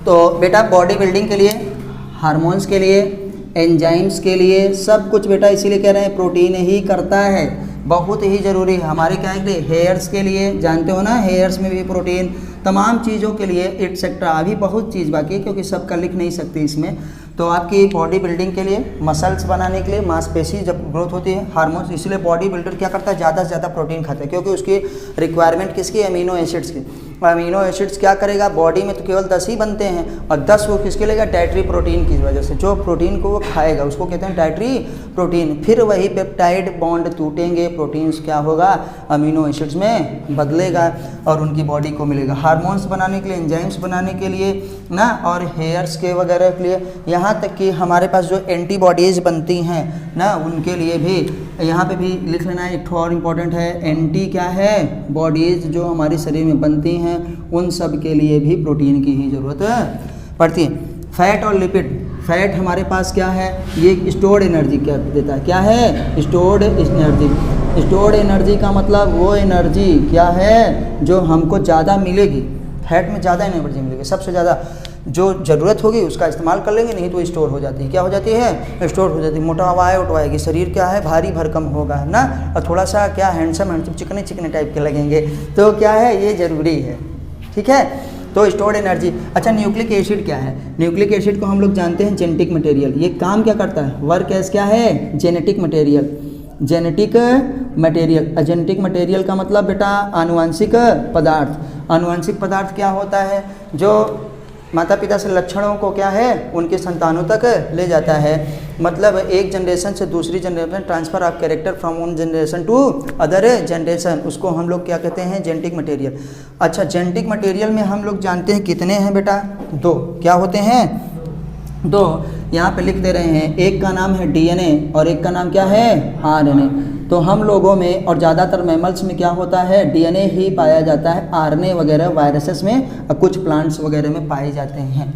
तो बेटा body building के लिए, हार्मोन्स के लिए, एंजाइम्स के लिए, सब कुछ बेटा इसीलिए कह रहे हैं प्रोटीन ही करता है, बहुत ही ज़रूरी है हमारे क्या है, हेयर्स के लिए जानते हो ना, हेयर्स में भी प्रोटीन, तमाम चीज़ों के लिए एटसेट्रा। अभी बहुत चीज़ बाकी है क्योंकि सबका लिख नहीं सकती इसमें। तो आपकी बॉडी बिल्डिंग के लिए, मसल्स बनाने के लिए, मांसपेशी जब ग्रोथ होती है, हार्मोन्स, इसलिए बॉडी बिल्डर क्या करता है, ज़्यादा से ज़्यादा प्रोटीन खाता है क्योंकि उसकी रिक्वायरमेंट किसकी, अमीनो एसिड्स की। अमीनो एसिड्स क्या करेगा, बॉडी में तो केवल 10 ही बनते हैं और 10 वो किसके लेगा, डाइटरी प्रोटीन की वजह से। जो प्रोटीन को वो खाएगा उसको कहते हैं डाइटरी प्रोटीन। फिर वही पेप्टाइड बॉन्ड टूटेंगे, प्रोटीन्स क्या होगा, अमीनो एसिड्स में बदलेगा और उनकी बॉडी को मिलेगा। हार्मोन्स बनाने के लिए, एंजाइम्स बनाने के लिए ना, और हेयर्स के वगैरह के लिए, यहाँ तक कि हमारे पास जो एंटीबॉडीज़ बनती हैं ना, उनके लिए भी यहाँ पे भी लिख लेना है। एक और इम्पॉर्टेंट है, एंटी क्या है, बॉडीज़ जो हमारे शरीर में बनती हैं, उन सब के लिए भी प्रोटीन की ही ज़रूरत पड़ती है। फैट और लिपिड, फैट हमारे पास क्या है, ये स्टोर्ड एनर्जी क्या देता है, क्या है, स्टोर्ड एनर्जी। स्टोर्ड एनर्जी का मतलब वो एनर्जी क्या है जो हमको ज़्यादा मिलेगी, फैट में ज़्यादा एनर्जी मिलेगी, सबसे ज़्यादा जो ज़रूरत होगी उसका इस्तेमाल कर लेंगे, नहीं तो स्टोर हो जाती है। क्या हो जाती है, स्टोर हो जाती है। मोटा हवाएँ उठवाएगी, शरीर क्या है, भारी भरकम होगा ना, और थोड़ा सा क्या हैंडसम चिकने चिकने टाइप के लगेंगे, तो क्या है, ये ज़रूरी है, ठीक है। तो स्टोर्ड एनर्जी। अच्छा, न्यूक्लिक एसिड क्या है, न्यूक्लिक एसिड को हम लोग जानते हैं जेनेटिक मटेरियल। ये काम क्या करता है, वर्क एज क्या है, genetic material. Genetic material, genetic material का मतलब बेटा आनुवंशिक पदार्थ। आनुवंशिक पदार्थ क्या होता है, जो माता पिता से लक्षणों को क्या है, उनके संतानों तक ले जाता है। मतलब एक जनरेशन से दूसरी generation, transfer of character from one generation to other generation, उसको हम लोग क्या कहते हैं, जेनेटिक मटेरियल। अच्छा, जेनेटिक मटेरियल में हम लोग जानते हैं कितने हैं बेटा, 2। क्या होते हैं, 2। यहाँ पे लिख दे रहे हैं, एक का नाम है डीएनए और एक का नाम क्या है, आरएनए। तो हम लोगों में और ज़्यादातर मैमल्स में क्या होता है, डीएनए ही पाया जाता है, आरएनए वगैरह वायरसेस में और कुछ प्लांट्स वगैरह में पाए जाते हैं।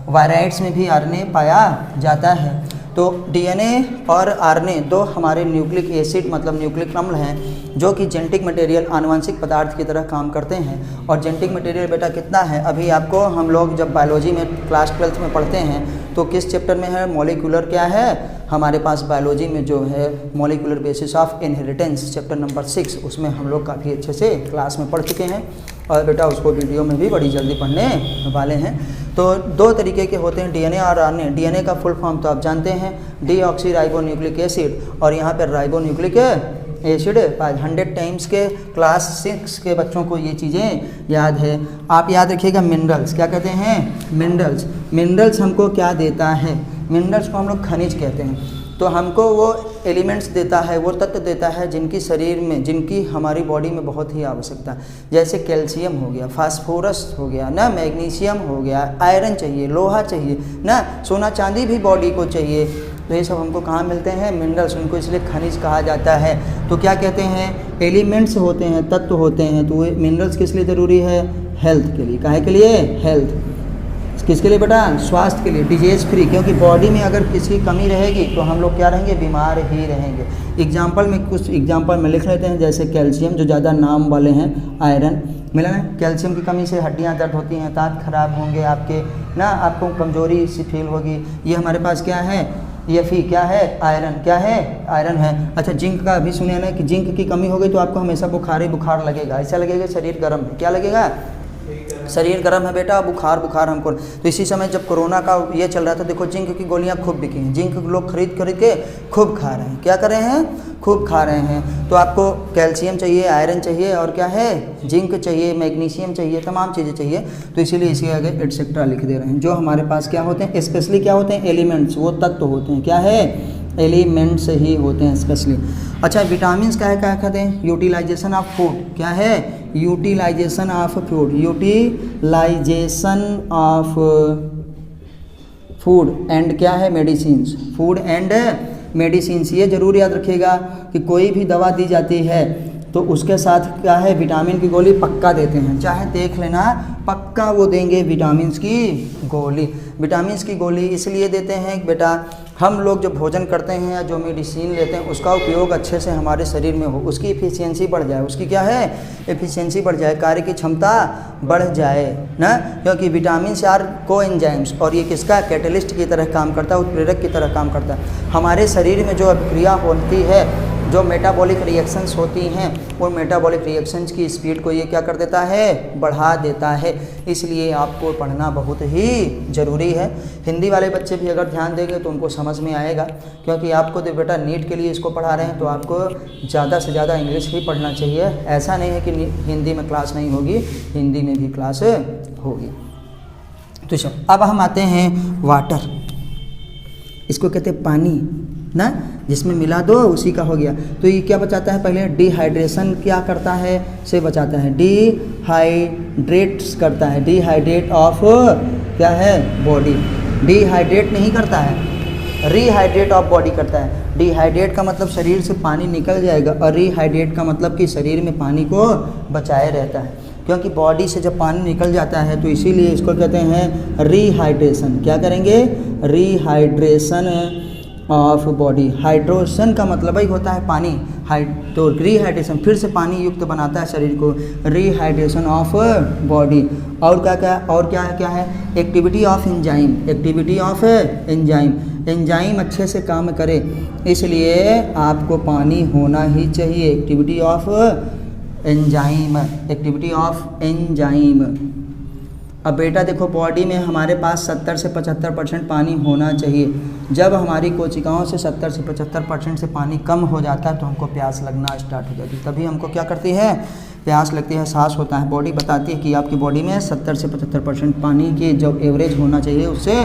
वायराइड्स में भी आरएनए पाया जाता है। तो डीएनए और आरएनए 2 हमारे न्यूक्लिक एसिड मतलब न्यूक्लिक अम्ल हैं, जो कि जेनेटिक मटेरियल, आनुवंशिक पदार्थ की तरह काम करते हैं। और जेनेटिक मटेरियल बेटा कितना है, अभी आपको हम लोग जब बायोलॉजी में क्लास 12th में पढ़ते हैं तो किस चैप्टर में है, मॉलिक्यूलर क्या है, हमारे पास बायोलॉजी में जो है molecular basis of inheritance chapter number 6, उसमें हम लोग काफ़ी अच्छे से क्लास में पढ़ चुके हैं और बेटा उसको वीडियो में भी बड़ी जल्दी पढ़ने वाले हैं। तो 2 तरीके के होते हैं, डीएनए और आरएनए। डीएनए का फुल फॉर्म तो आप जानते हैं, डीऑक्सी राइबो न्यूक्लिक एसिड, और यहाँ पर राइबो न्यूक्लिक एसिड 100 टाइम्स के क्लास 6 के बच्चों को ये चीज़ें याद है। आप याद रखिएगा, मिनरल्स क्या कहते हैं, मिनरल्स। मिनरल्स हमको क्या देता है, मिनरल्स को हम लोग खनिज कहते हैं। तो हमको वो एलिमेंट्स देता है, वो तत्व देता है जिनकी शरीर में, जिनकी हमारी बॉडी में बहुत ही आवश्यकता है। जैसे कैल्शियम हो गया, फास्फोरस हो गया ना, मैग्नीशियम हो गया, आयरन चाहिए, लोहा चाहिए ना, सोना चांदी भी बॉडी को चाहिए। तो ये सब हमको कहाँ मिलते हैं, मिनरल्स, उनको इसलिए खनिज कहा जाता है। तो क्या कहते हैं, एलिमेंट्स होते हैं, तत्व होते हैं। तो ये मिनरल्स किस लिए ज़रूरी है, हेल्थ के लिए। काहे के लिए, हेल्थ, किसके लिए बेटा, स्वास्थ्य के लिए, डिजीज फ्री। क्योंकि बॉडी में अगर किसी की कमी रहेगी तो हम लोग क्या रहेंगे, बीमार ही रहेंगे। एग्जाम्पल में कुछ एग्जाम्पल में लिख लेते हैं, जैसे कैल्शियम जो ज़्यादा नाम वाले हैं, आयरन मिला ना, कैल्शियम की कमी से हड्डियां दर्द होती हैं, दांत खराब होंगे आपके ना, आपको कमजोरी सी फील होगी। ये हमारे पास क्या है, ये फी क्या है, आयरन, क्या है, आयरन है। अच्छा, जिंक का भी सुने ना कि जिंक की कमी हो गई तो आपको हमेशा बुखार ही बुखार लगेगा, ऐसा लगेगा शरीर गर्म है। क्या लगेगा, शरीर गर्म है बेटा, बुखार हमको। तो इसी समय जब कोरोना का ये चल रहा था, देखो जिंक की गोलियां खूब बिकी हैं, जिंक लोग खरीद के खूब खा रहे हैं। क्या कर रहे हैं, खूब खा रहे हैं। तो आपको कैल्शियम चाहिए, आयरन चाहिए, और क्या है, जिंक चाहिए, मैग्नीशियम चाहिए, तमाम चीज़ें चाहिए। तो इसीलिए इसके आगे एटसेट्रा लिख दे रहे हैं। जो हमारे पास क्या होते हैं, स्पेशली क्या होते हैं, एलिमेंट्स, वो तत्व होते हैं, क्या है, एलिमेंट्स ही होते हैं स्पेशली। अच्छा, विटामिन क्या कहते हैं, यूटिलाइजेशन ऑफ फूड, क्या है, utilization of food, utilization of food and क्या है, मेडिसिन्स, फूड एंड मेडिसिन्स। ये जरूर याद रखिएगा कि कोई भी दवा दी जाती है तो उसके साथ क्या है, विटामिन की गोली पक्का देते हैं, चाहे देख लेना, पक्का वो देंगे विटामिन की गोली। विटामिन की गोली इसलिए देते हैं कि बेटा हम लोग जो भोजन करते हैं या जो मेडिसिन लेते हैं उसका उपयोग अच्छे से हमारे शरीर में हो, उसकी एफिशिएंसी बढ़ जाए, उसकी क्या है, एफिशिएंसी बढ़ जाए, कार्य की क्षमता बढ़ जाए ना, क्योंकि विटामिन से आर कोएंजाइम्स, और ये किसका, कैटलिस्ट की तरह काम करता है, उत्प्रेरक की तरह काम करता है। हमारे शरीर में जो अभिक्रिया होती है, जो मेटाबॉलिक रिएक्शंस होती हैं, वो मेटाबॉलिक रिएक्शंस की स्पीड को ये क्या कर देता है, बढ़ा देता है। इसलिए आपको पढ़ना बहुत ही ज़रूरी है। हिंदी वाले बच्चे भी अगर ध्यान देंगे तो उनको समझ में आएगा, क्योंकि आपको तो बेटा नीट के लिए इसको पढ़ा रहे हैं, तो आपको ज़्यादा से ज़्यादा इंग्लिश ही पढ़ना चाहिए। ऐसा नहीं है कि हिंदी में क्लास नहीं होगी, हिंदी में भी क्लास होगी। तो चलो अब हम आते हैं वाटर, इसको कहते हैं पानी ना, जिसमें मिला दो उसी का हो गया। तो ये क्या बचाता है, पहले डिहाइड्रेशन क्या करता है, से बचाता है, डिहाइड्रेट्स करता है, डिहाइड्रेट ऑफ क्या है, बॉडी। डिहाइड्रेट नहीं करता है, रिहाइड्रेट ऑफ बॉडी करता है। डिहाइड्रेट का मतलब शरीर से पानी निकल जाएगा, और रिहाइड्रेट का मतलब कि शरीर में पानी को बचाए रहता है, क्योंकि बॉडी से जब पानी निकल जाता है तो इसीलिए इसको कहते हैं रिहाइड्रेशन। क्या करेंगे, रिहाइड्रेशन ऑफ बॉडी। हाइड्रेशन का मतलब ही होता है पानी, तो रिहाइड्रेशन फिर से पानी युक्त बनाता है शरीर को, रिहाइड्रेशन ऑफ बॉडी। और क्या है, activity of enzyme, activity of enzyme, enzyme अच्छे से काम करे इसलिए आपको पानी होना ही चाहिए। Activity of enzyme, activity of enzyme. अब बेटा देखो, बॉडी में हमारे पास 70 से 75% पानी होना चाहिए। जब हमारी कोशिकाओं से 70 से 75% से पानी कम हो जाता है तो हमको प्यास लगना स्टार्ट हो जाती है, तभी हमको क्या करती है, प्यास लगती है, सांस होता है। बॉडी बताती है कि आपकी बॉडी में 70 से 75% पानी की जो एवरेज होना चाहिए उससे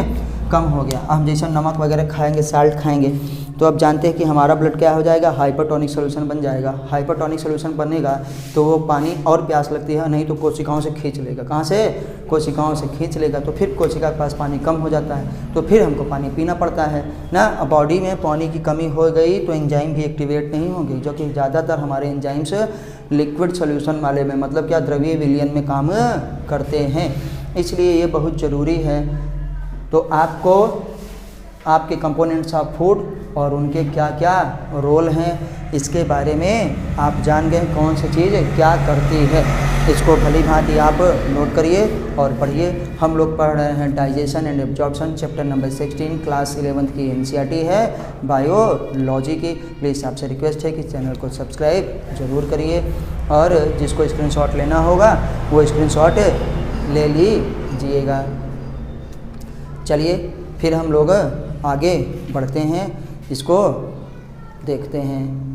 कम हो गया। अब हम जैसे नमक वगैरह खाएंगे, साल्ट खाएंगे, तो अब जानते हैं कि हमारा ब्लड क्या हो जाएगा, हाइपरटोनिक सोल्यूशन बन जाएगा। हाइपरटोनिक सोल्यूशन बनेगा तो वो पानी और प्यास लगती है, नहीं तो कोशिकाओं से खींच लेगा। कहाँ से, कोशिकाओं से खींच लेगा, तो फिर कोशिका के पास पानी कम हो जाता है, तो फिर हमको पानी पीना पड़ता है ना। बॉडी में पानी की कमी हो गई तो एंजाइम भी एक्टिवेट नहीं होंगे, जो कि ज़्यादातर हमारे एंजाइम्स लिक्विड सोल्यूशन वाले में, मतलब क्या, द्रवीय विलयन में काम करते हैं, इसलिए ये बहुत ज़रूरी है। तो आपको आपके कंपोनेंट्स ऑफ फूड और उनके क्या क्या रोल हैं इसके बारे में आप जान गए, कौन सी चीज़ क्या करती है। इसको भली भांति आप नोट करिए और पढ़िए। हम लोग पढ़ रहे हैं digestion and absorption, chapter number 16, class 11 की एनसीईआरटी है बायोलॉजी की। प्लीज़ आपसे रिक्वेस्ट है कि चैनल को सब्सक्राइब ज़रूर करिए, और जिसको स्क्रीनशॉट लेना होगा वो स्क्रीनशॉट ले लीजिएगा। चलिए फिर हम लोग आगे बढ़ते हैं, इसको देखते हैं।